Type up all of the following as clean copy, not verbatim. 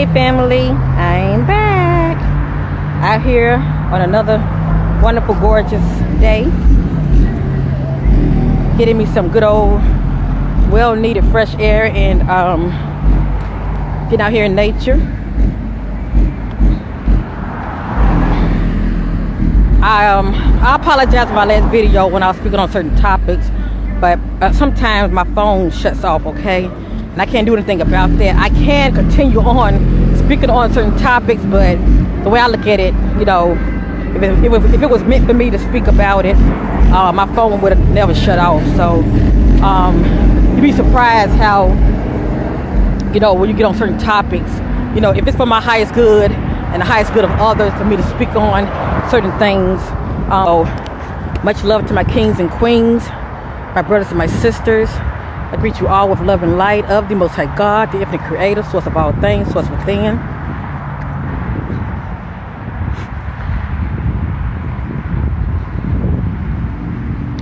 Hey family, I'm back out here on another wonderful gorgeous day, getting me some good old well needed fresh air and getting out here in nature. I apologize for my last video when I was speaking on certain topics, but sometimes my phone shuts off, okay? And I can't do anything about that. I can continue on speaking on certain topics, but the way I look at it, you know, if it was meant for me to speak about it, my phone would have never shut off. So you'd be surprised how, you know, when you get on certain topics, you know, if it's for my highest good and the highest good of others, for me to speak on certain things. Much love to my kings and queens, my brothers and my sisters. I greet you all with love and light of the Most High God, the infinite creator, source of all things, source within.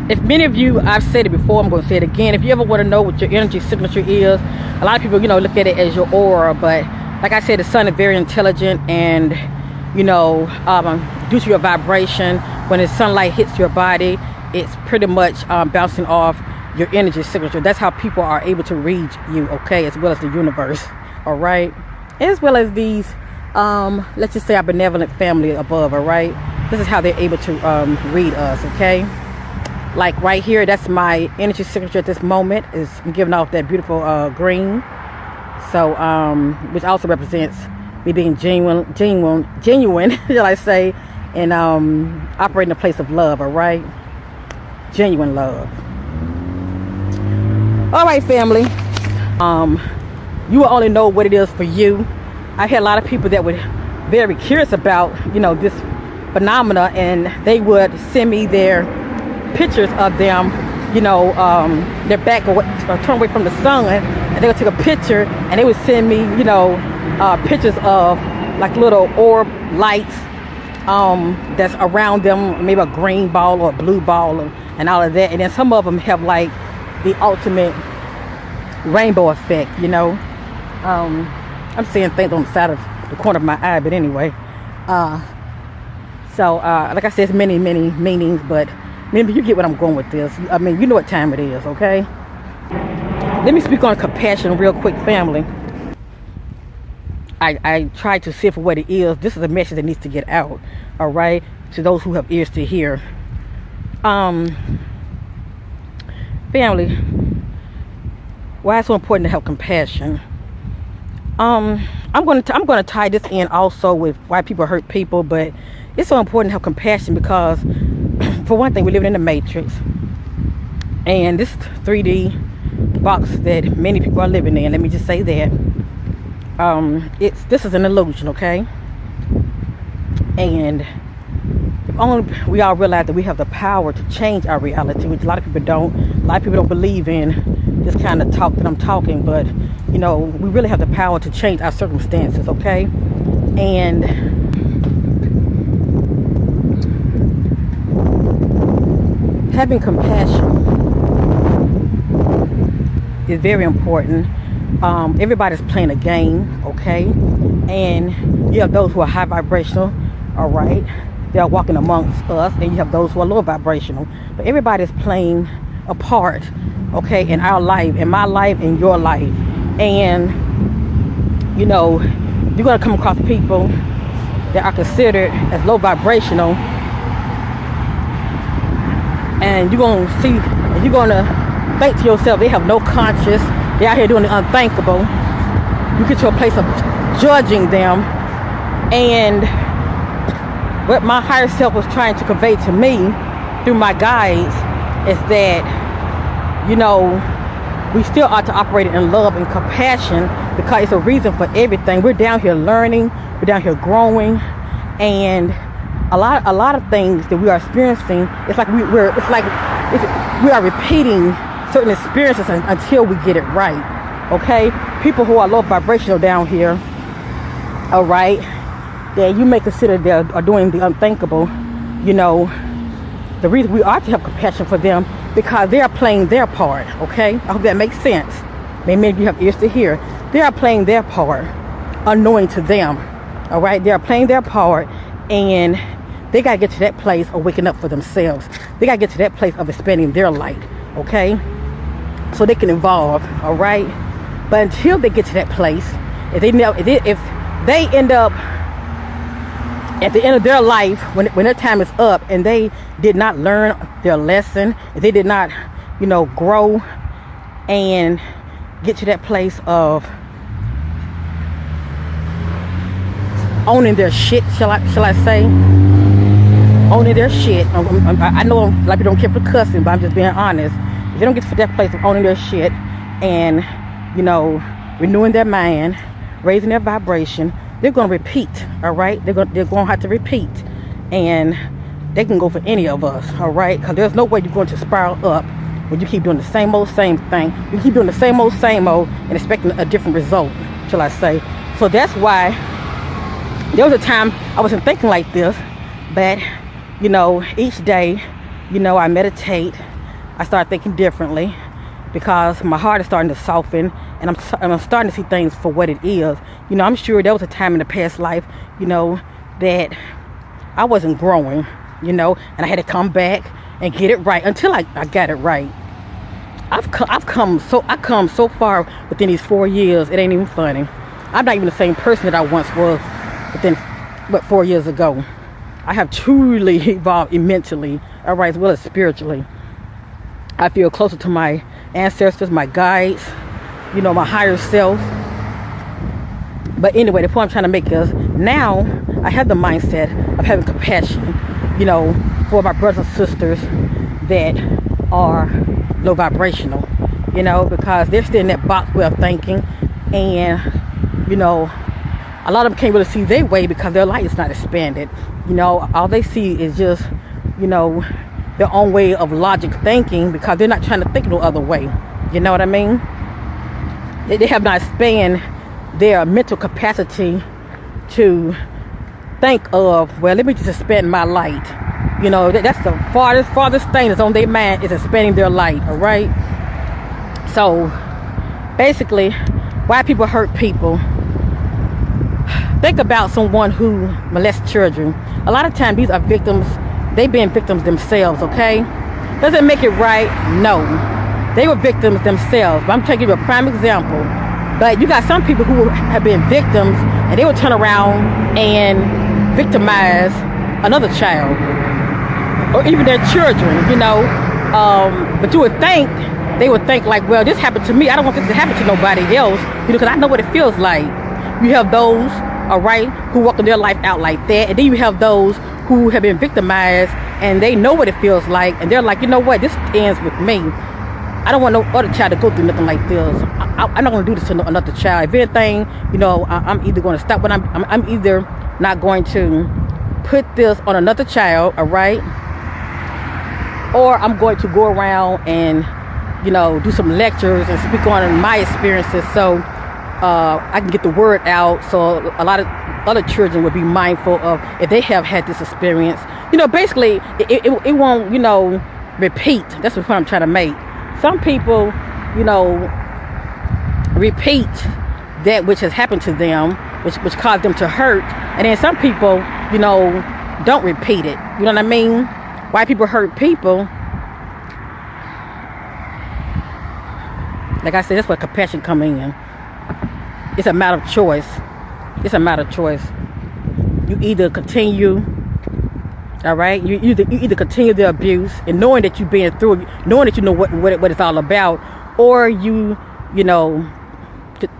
If many of you, I've said it before, I'm going to say it again. If you ever want to know what your energy signature is, a lot of people, you know, look at it as your aura. But like I said, the sun is very intelligent, and, you know, due to your vibration, when the sunlight hits your body, it's pretty much bouncing off your energy signature. That's how people are able to read you, okay, as well as the universe, all right, as well as these let's just say our benevolent family above, all right. This is how they're able to read us, okay. Like right here, that's my energy signature at this moment, is giving off that beautiful green, so which also represents me being genuine shall I say, and operating a place of love, all right, genuine love. All right, family, you will only know what it is for you. I had a lot of people that were very curious about, you know, this phenomena, and they would send me their pictures of them, you know, their back or turn away from the sun, and they would take a picture and they would send me, you know, pictures of like little orb lights that's around them, maybe a green ball or a blue ball and all of that. And then some of them have like the ultimate rainbow effect, you know. I'm seeing things on the side of the corner of my eye, but anyway, so like I said, it's many meanings, but maybe you get what I'm going with this. I mean, you know what time it is, okay? Let me speak on compassion real quick, family. I try to see for what it is. This is a message that needs to get out, all right, to those who have ears to hear. Family, why it's so important to have compassion. I'm going to tie this in also with why people hurt people, but it's so important to have compassion because, for one thing, we're living in the matrix, and this 3D box that many people are living in, let me just say that, this is an illusion, okay? And if only we all realize that we have the power to change our reality, which a lot of people don't. A lot of people don't believe in this kind of talk that I'm talking, but, you know, we really have the power to change our circumstances, okay? And having compassion is very important. Everybody's playing a game, okay? And you have those who are high vibrational, all right? They are walking amongst us, and you have those who are low vibrational. But everybody's playing a part, okay, in our life, in my life, in your life. And, you know, you're going to come across people that are considered as low vibrational, and you're going to see, you're going to think to yourself, they have no conscience, they're out here doing the unthinkable. You get to a place of judging them. And what my higher self was trying to convey to me through my guides is that, you know, we still ought to operate in love and compassion, because it's a reason for everything. We're down here learning, we're down here growing, and a lot of things that we are experiencing, it's like we are repeating certain experiences until we get it right, okay? People who are low vibrational down here, all right, that you may consider they are doing the unthinkable, you know, the reason we ought to have compassion for them, because they are playing their part, okay? I hope that makes sense. Maybe you have ears to hear. They are playing their part, unknowing to them. All right, they are playing their part, and they got to get to that place of waking up for themselves. They got to get to that place of expanding their light, okay? So they can evolve, all right? But until they get to that place, if they end up at the end of their life, when their time is up and they did not learn their lesson, if they did not, grow and get to that place of owning their shit, shall I say? Owning their shit. I know a lot of people don't care for cussing, but I'm just being honest. If they don't get to that place of owning their shit and, renewing their mind, raising their vibration, they're going to repeat, all right? They're going to have to repeat. And they can go for any of us, all right? Because there's no way you're going to spiral up when you keep doing the same thing. You keep doing the same old and expecting a different result, shall I say. So that's why there was a time I wasn't thinking like this, but, each day, I meditate. I start thinking differently because my heart is starting to soften, and I'm starting to see things for what it is. I'm sure there was a time in the past life, that I wasn't growing, and I had to come back and get it right until I got it right. I've come so far within these 4 years. It ain't even funny. I'm not even the same person that I once was within 4 years ago. I have truly evolved immensely, all right, as well as spiritually. I feel closer to my ancestors, my guides, my higher self. But anyway, the point I'm trying to make is now I have the mindset of having compassion, for my brothers and sisters that are low vibrational, because they're still in that box way of thinking, and a lot of them can't really see their way because their light is not expanded. All they see is just their own way of logic thinking, because they're not trying to think no other way. You know what I mean? They have not expanded their mental capacity to think of, well, let me just expand my light. That's the farthest thing that's on their mind, is expanding their light, all right? So basically, why people hurt people. Think about someone who molests children. A lot of times these are victims. They've been victims themselves, okay? Does it make it right? No. They were victims themselves. But I'm taking you a prime example. But you got some people who have been victims, and they will turn around and victimize another child, or even their children, But you would think, they would think like, well, this happened to me. I don't want this to happen to nobody else, because I know what it feels like. You have those, all right, who walk their life out like that. And then you have those who have been victimized, and they know what it feels like. And they're like, you know what, this ends with me. I don't want no other child to go through nothing like this. I'm not going to do this to another child. If anything, I'm either going to stop, but I'm either not going to put this on another child, all right? Or I'm going to go around and, do some lectures and speak on my experiences, so I can get the word out, so a lot of other children would be mindful of if they have had this experience. Basically, it won't, repeat. That's the point I'm trying to make. Some people, repeat that which has happened to them, which caused them to hurt, and then some people, don't repeat it. You know what I mean? Why people hurt people? Like I said, that's where compassion comes in. It's a matter of choice. It's a matter of choice. You either continue, all right? You either continue the abuse and knowing that you've been through it, knowing that you know what it's all about, or you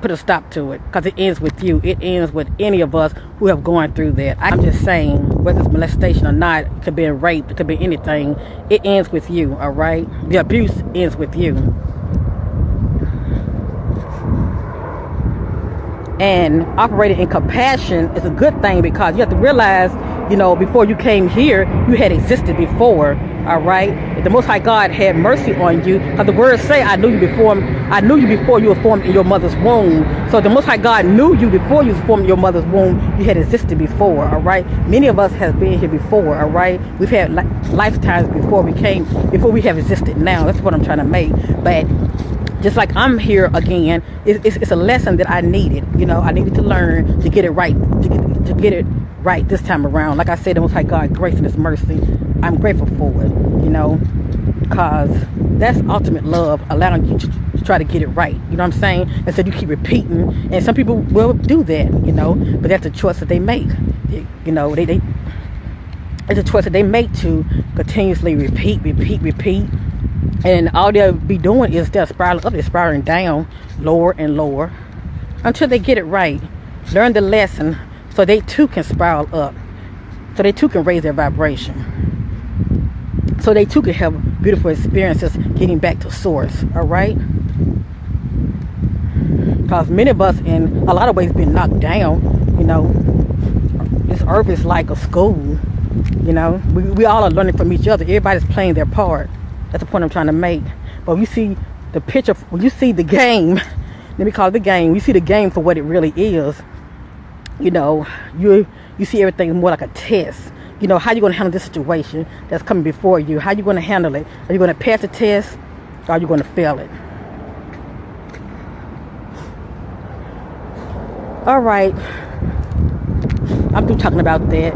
put a stop to it, because it ends with you. It ends with any of us who have gone through that. I'm just saying, whether it's molestation or not, it could be rape, it could be anything. It ends with you, all right? The abuse ends with you. And operating in compassion is a good thing, because you have to realize, before you came here, you had existed before, all right? If the Most High God had mercy on you, because the words say, I knew you before you were formed in your mother's womb. So the Most High God knew you before you were formed in your mother's womb. You had existed before, all right? Many of us have been here before, all right? We've had lifetimes before we have existed now. That's what I'm trying to make. But just like I'm here again, it's a lesson that I needed. You know, I needed to learn to get it right, to get it right this time around. Like I said, the Most High God, grace and His mercy, I'm grateful for it. You know, because that's ultimate love, allowing you to try to get it right. You know what I'm saying? Instead you keep repeating, and some people will do that. You know, but that's a choice that they make. You know, it's a choice that they make to continuously repeat. And all they'll be doing is they're spiraling up, they're spiraling down, lower and lower, until they get it right. Learn the lesson so they too can spiral up. So they too can raise their vibration. So they too can have beautiful experiences getting back to source. Alright? Because many of us in a lot of ways been knocked down. You know, this earth is like a school. You know, we all are learning from each other. Everybody's playing their part. That's the point I'm trying to make. But when you see the picture, when you see the game, let me call it the game. You see the game for what it really is. You know, you see everything more like a test. You know, how you going to handle this situation that's coming before you? How you going to handle it? Are you going to pass the test, or are you going to fail it? All right, I'm through talking about that.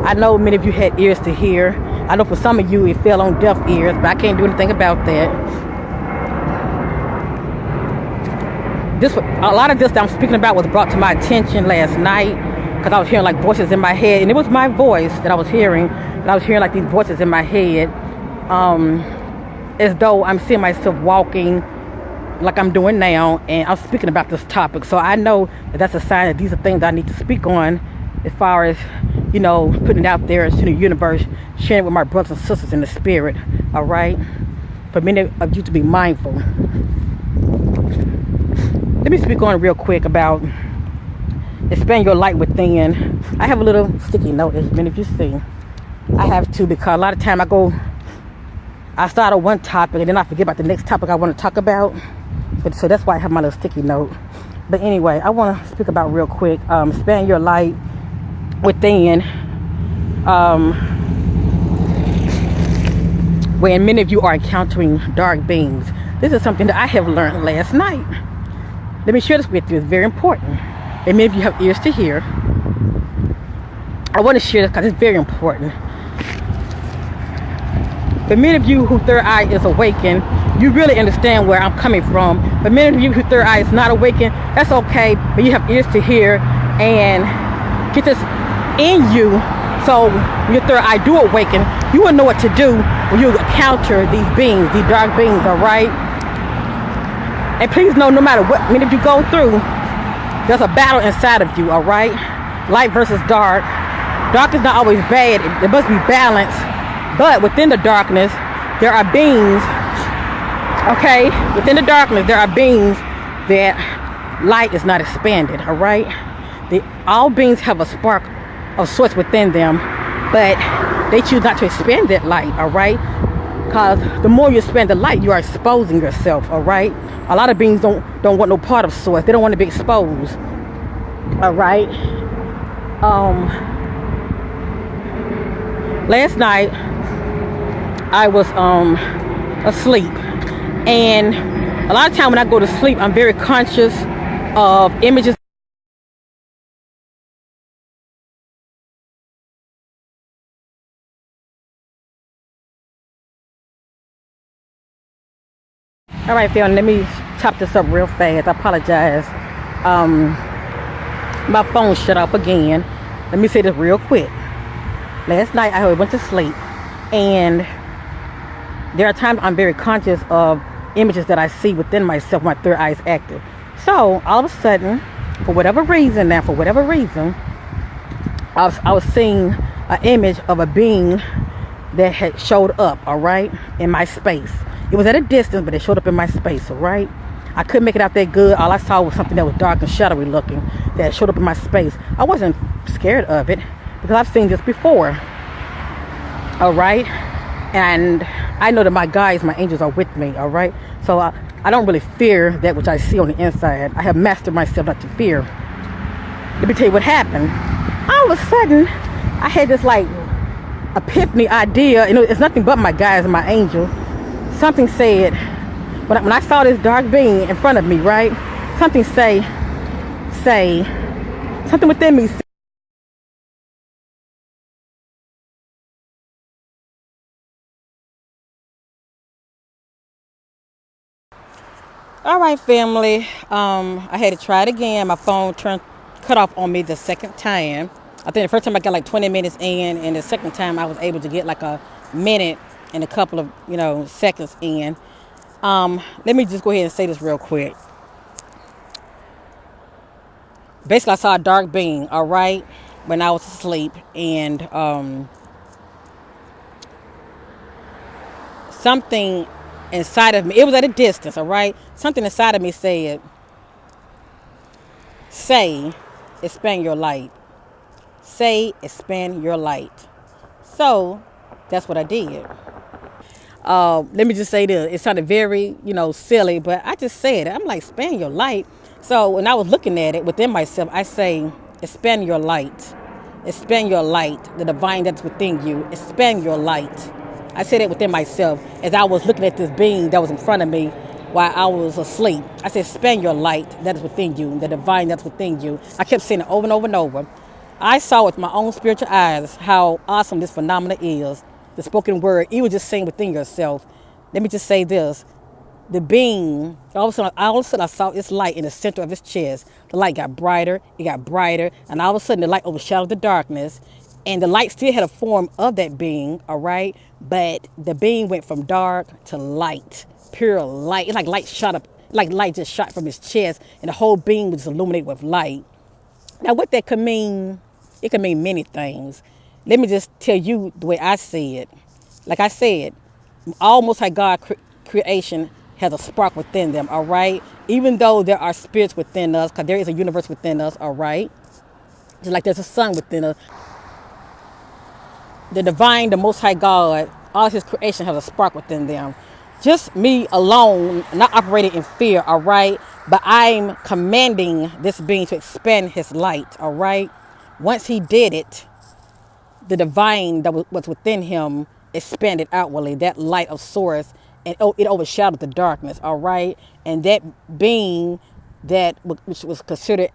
I know many of you had ears to hear. I know for some of you it fell on deaf ears, but I can't do anything about that. A lot of this that I'm speaking about was brought to my attention last night, because I was hearing like voices in my head, and it was my voice that I was hearing, and I was hearing like these voices in my head, as though I'm seeing myself walking like I'm doing now, and I'm speaking about this topic. So I know that that's a sign that these are things I need to speak on, as far as, you know, putting it out there to the universe, sharing it with my brothers and sisters in the spirit. All right, for many of you to be mindful. Let me speak on real quick about expand your light within. I have a little sticky note, as many of you see. I have to, because a lot of time I start on one topic and then I forget about the next topic I want to talk about. So that's why I have my little sticky note. But anyway, I want to speak about real quick, expand your light within. When many of you are encountering dark beings, this is something that I have learned last night. Let me share this with you. It's very important, and many of you have ears to hear. I want to share this because it's very important. For many of you whose third eye is awakened, you really understand where I'm coming from. But many of you whose third eye is not awakened, that's okay, but you have ears to hear and get this in you. So when your third eye do awaken, you will know what to do when you encounter these beings, these dark beings. All right? And please know, no matter what many of you go through, there's a battle inside of you. All right? Light versus dark. Dark is not always bad. It must be balanced. But within the darkness, there are beings. Okay? Within the darkness, there are beings that light is not expanded. All right? All beings have a spark of source within them, but they choose not to expand that light. All right? Because the more you expand the light, you are exposing yourself. All right? A lot of beings don't want no part of source. They don't want to be exposed. All right? Last night I was asleep, and a lot of time when I go to sleep, I'm very conscious of images. All right, family, let me chop this up real fast. I apologize. My phone shut off again. Let me say this real quick. Last night I went to sleep, and there are times I'm very conscious of images that I see within myself. My third eye is active. So all of a sudden, for whatever reason, I was seeing an image of a being that had showed up, all right, in my space. It was at a distance, but it showed up in my space, all right? I couldn't make it out that good. All I saw was something that was dark and shadowy looking that showed up in my space. I wasn't scared of it because I've seen this before, all right? And I know that my guides, my angels are with me, all right? So I don't really fear that which I see on the inside. I have mastered myself not to fear. Let me tell you what happened. All of a sudden, I had this like epiphany idea. You know, it's nothing but my guides and my angel. Something said, when I saw this dark being in front of me, right? Something something within me. All right, family. I had to try it again. My phone cut off on me the second time. I think the first time I got like 20 minutes in, and the second time I was able to get like a minute and a couple of seconds in. Let me just go ahead and say this real quick. Basically, I saw a dark being. All right, when I was asleep, and something inside of me. It was at a distance. All right, something inside of me said, "Say, expand your light." Say, expand your light. So that's what I did. Let me just say this. It sounded very, silly, but I just said it. I'm like, expand your light. So when I was looking at it within myself, I say, expand your light. Expand your light, the divine that's within you. Expand your light. I said it within myself as I was looking at this being that was in front of me while I was asleep. I said, expand your light that is within you, the divine that's within you. I kept saying it over and over and over. I saw with my own spiritual eyes how awesome this phenomenon is. The spoken word, you were just saying within yourself. Let me just say this. The being, all of a sudden I saw this light in the center of his chest. The light got brighter, and all of a sudden the light overshadowed the darkness. And the light still had a form of that being, all right? But the being went from dark to light, pure light. It's like light shot up, like light just shot from his chest, and the whole being was illuminated with light. Now, what that could mean, it could mean many things. Let me just tell you the way I see it. Like I said, almost like God creation has a spark within them, all right? Even though there are spirits within us, because there is a universe within us, all right? Just like there's a sun within us. The divine, the most high God, all his creation has a spark within them. Just me alone, not operating in fear, all right? But I'm commanding this being to expand his light, all right? Once he did it, the divine that was within him expanded outwardly, that light of source, and it overshadowed the darkness, all right? And that being that which was considered,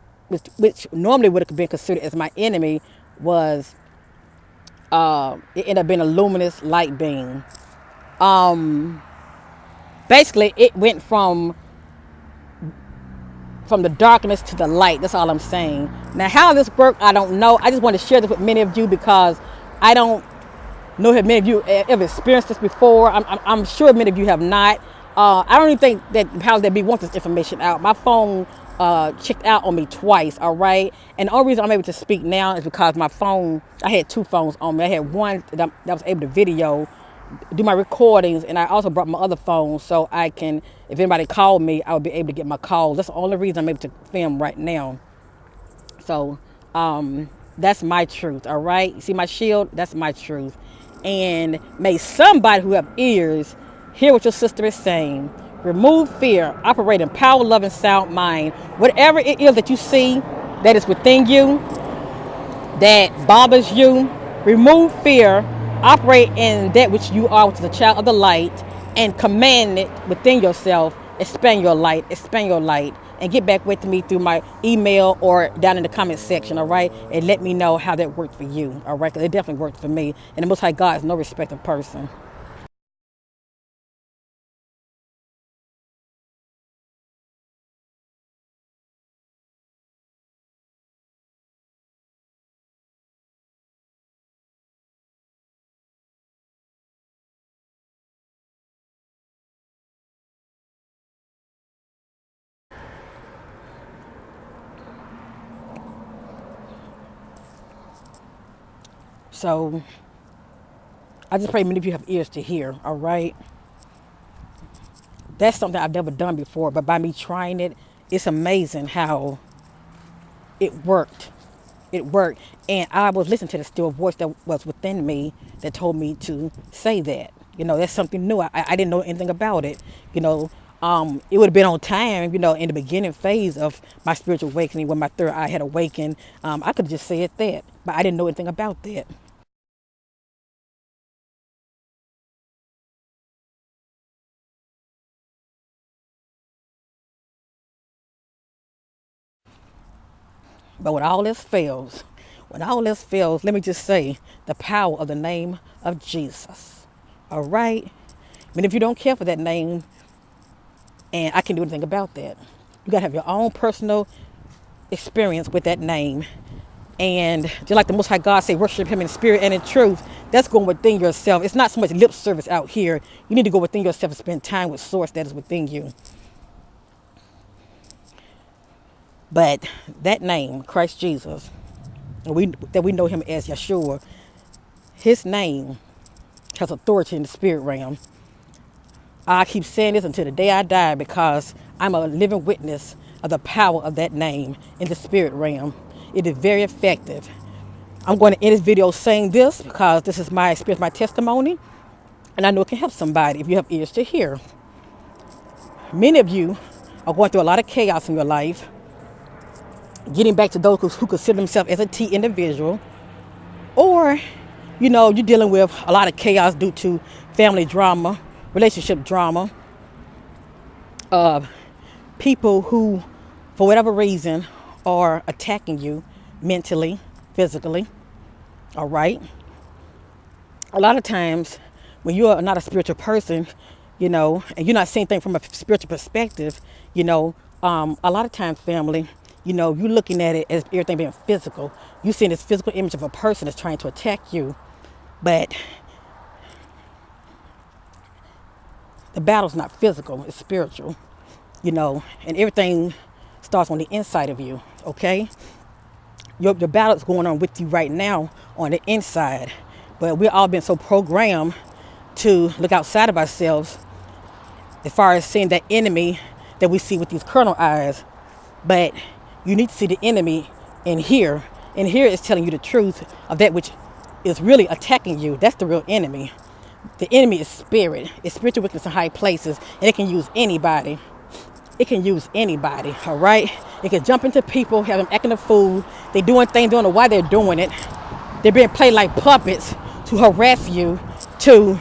which normally would have been considered as my enemy, was it ended up being a luminous light being. Basically, it went from the darkness to the light. That's all I'm saying. Now, how this worked, I don't know. I just want to share this with many of you because I don't know if many of you ever experienced this before. I'm sure many of you have not. I don't even think that how that be wants this information out. My phone checked out on me twice, all right? And the only reason I'm able to speak now is because my phone, I had two phones on me. I had one that was able to video, do my recordings, and I also brought my other phone so I can, if anybody called me, I would be able to get my calls. That's the only reason I'm able to film right now. So that's my truth, all right? You see my shield? That's my truth. And may somebody who have ears hear what your sister is saying. Remove fear, operate in power, love, and sound mind. Whatever it is that you see that is within you, that bothers you, remove fear, operate in that which you are, which is a child of the light, and command it within yourself. Expand your light, and get back with me through my email or down in the comment section, all right? And let me know how that worked for you, all right? Because it definitely worked for me. And the Most High God is no respecter of person. So I just pray many of you have ears to hear, all right? That's something I've never done before, but by me trying it, it's amazing how it worked. It worked. And I was listening to the still voice that was within me that told me to say that. That's something new. I didn't know anything about it. It would have been on time, in the beginning phase of my spiritual awakening when my third eye had awakened. I could have just said that, but I didn't know anything about that. But when all else fails, let me just say the power of the name of Jesus. All right? I mean, if you don't care for that name, and I can't do anything about that, you got to have your own personal experience with that name. And just like the Most High God say, worship him in spirit and in truth, that's going within yourself. It's not so much lip service out here. You need to go within yourself and spend time with source that is within you. But that name, Christ Jesus, that we know him as Yeshua, his name has authority in the spirit realm. I keep saying this until the day I die because I'm a living witness of the power of that name in the spirit realm. It is very effective. I'm going to end this video saying this because this is my experience, my testimony, and I know it can help somebody if you have ears to hear. Many of you are going through a lot of chaos in your life, getting back to those who consider themselves as a T individual, or, you're dealing with a lot of chaos due to family drama, relationship drama, people who, for whatever reason, are attacking you mentally, physically, all right? A lot of times, when you are not a spiritual person, and you're not seeing things from a spiritual perspective, a lot of times, family, you're looking at it as everything being physical. You're seeing this physical image of a person that's trying to attack you. But the battle's not physical, it's spiritual, and everything starts on the inside of you, okay? Your battle is going on with you right now on the inside. But we've all been so programmed to look outside of ourselves as far as seeing that enemy that we see with these carnal eyes. But you need to see the enemy in here. And here is telling you the truth of that which is really attacking you. That's the real enemy. The enemy is spirit. It's spiritual wickedness in high places. And it can use anybody. It can use anybody, all right? It can jump into people, have them acting a fool. They're doing things, don't know why they're doing it. They're being played like puppets to harass you, to,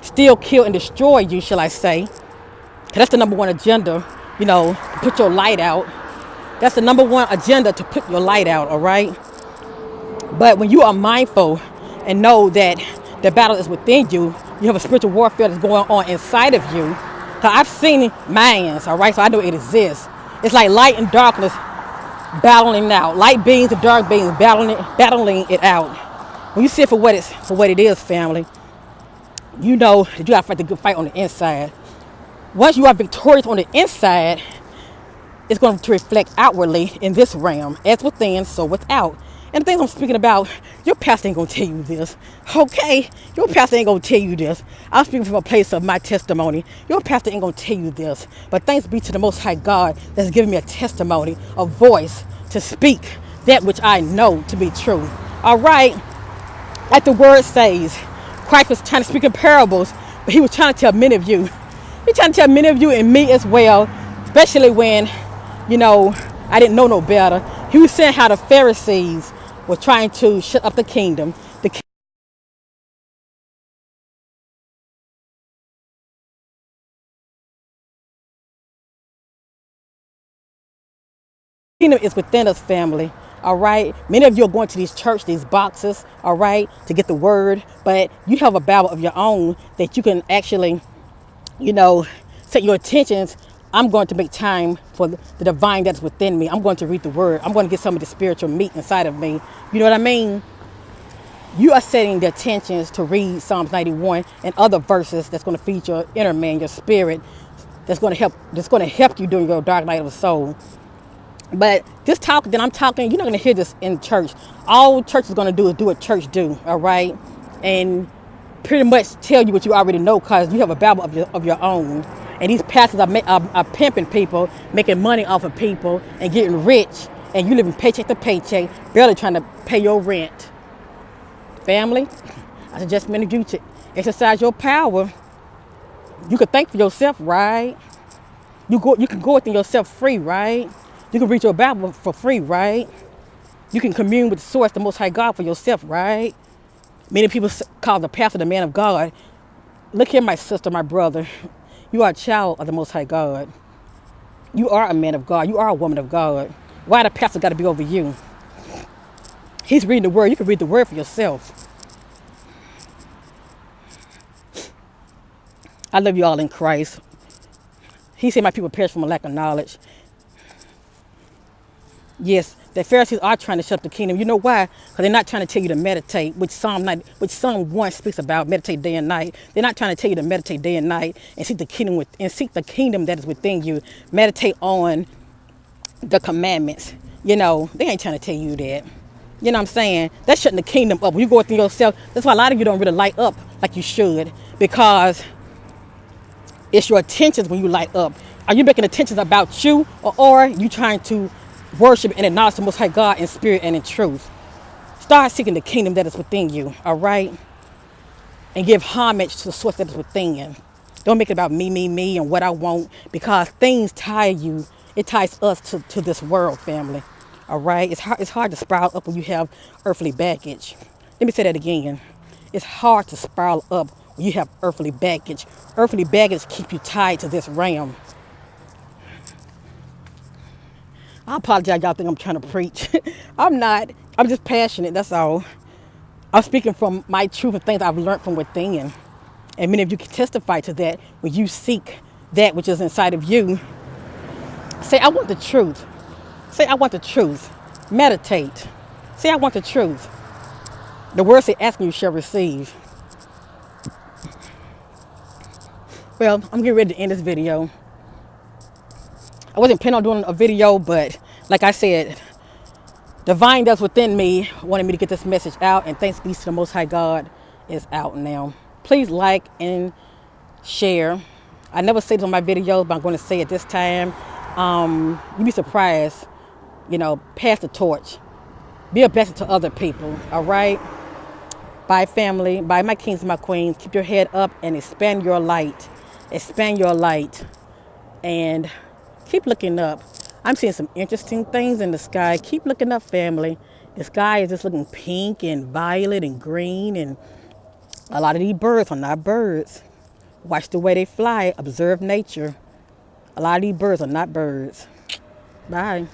steal, kill, and destroy you, shall I say. That's the number one agenda, to put your light out. That's the number one agenda, to put your light out, all right? But when you are mindful and know that the battle is within you, you have a spiritual warfare that's going on inside of you. Because I've seen mines, all right? So I know it exists. It's like light and darkness battling out. Light beings and dark beings battling it out. When you see it for what it is, family, you know that you got to fight the good fight on the inside. Once you are victorious on the inside, it's going to reflect outwardly in this realm, as within, so without. And the things I'm speaking about, your pastor ain't going to tell you this, okay? Your pastor ain't going to tell you this. I'm speaking from a place of my testimony. Your pastor ain't going to tell you this. But thanks be to the Most High God that's given me a testimony, a voice to speak that which I know to be true. All right? Like the word says, Christ was trying to speak in parables, but he was trying to tell many of you. He's trying to tell many of you and me as well, especially when, I didn't know no better. He was saying how the Pharisees were trying to shut up the kingdom. The kingdom is within us, family. All right. Many of you are going to these church, these boxes, all right, to get the word. But you have a Bible of your own that you can actually, set your attentions. I'm going to make time for the divine that's within me. I'm going to read the word. I'm going to get some of the spiritual meat inside of me. You know what I mean? You are setting the attentions to read Psalms 91 and other verses that's going to feed your inner man, your spirit, that's going to help you during your dark night of the soul. But this talk that I'm talking, you're not going to hear this in church. All church is going to do is do what church do, all right? And pretty much tell you what you already know because you have a Bible of your own. And these pastors are pimping people, making money off of people and getting rich. And you living paycheck to paycheck, barely trying to pay your rent. Family, I suggest many of you to exercise your power. You can think for yourself, right? You can go within yourself free, right? You can read your Bible for free, right? You can commune with the source, the Most High God, for yourself, right? Many people call the pastor the man of God. Look here, my sister, my brother. You are a child of the Most High God. You are a man of God. You are a woman of God. Why the pastor got to be over you? He's reading the word. You can read the word for yourself. I love you all in Christ. He said my people perish from a lack of knowledge. Yes, the Pharisees are trying to shut up the kingdom. You know why? Because they're not trying to tell you to meditate, which Psalm 1 speaks about, meditate day and night. They're not trying to tell you to meditate day and night and seek the kingdom that is within you. Meditate on the commandments. You know, they ain't trying to tell you that. You know what I'm saying? That's shutting the kingdom up. When you go within yourself, that's why a lot of you don't really light up like you should, because it's your attentions when you light up. Are you making attentions about you, or are you trying to worship and acknowledge the Most High God in spirit and in truth? Start seeking the kingdom that is within you, all right? And give homage to the source that is within you. Don't make it about me, and what I want, because things tie you. It ties us to this world, family, all right? It's hard to spiral up when you have earthly baggage. Let me say that again. It's hard to spiral up when you have earthly baggage. Earthly baggage keep you tied to this realm. I apologize, y'all think I'm trying to preach. I'm not. I'm just passionate, that's all. I'm speaking from my truth and things I've learned from within. And many of you can testify to that when you seek that which is inside of you. Say, I want the truth. Say, I want the truth. Meditate. Say, I want the truth. The word say, ask and you shall receive. Well, I'm getting ready to end this video. I wasn't planning on doing a video, but like I said, the vine that's within me wanted me to get this message out, and thanks be to the Most High God, is out now. Please like and share. I never say this on my videos, but I'm going to say it this time. You'd be surprised, pass the torch. Be a blessing to other people, all right? Bye, family. Bye, my kings and my queens. Keep your head up and expand your light. Expand your light. And keep looking up. I'm seeing some interesting things in the sky. Keep looking up, family. The sky is just looking pink and violet and green, and a lot of these birds are not birds. Watch the way they fly. Observe nature. A lot of these birds are not birds. Bye.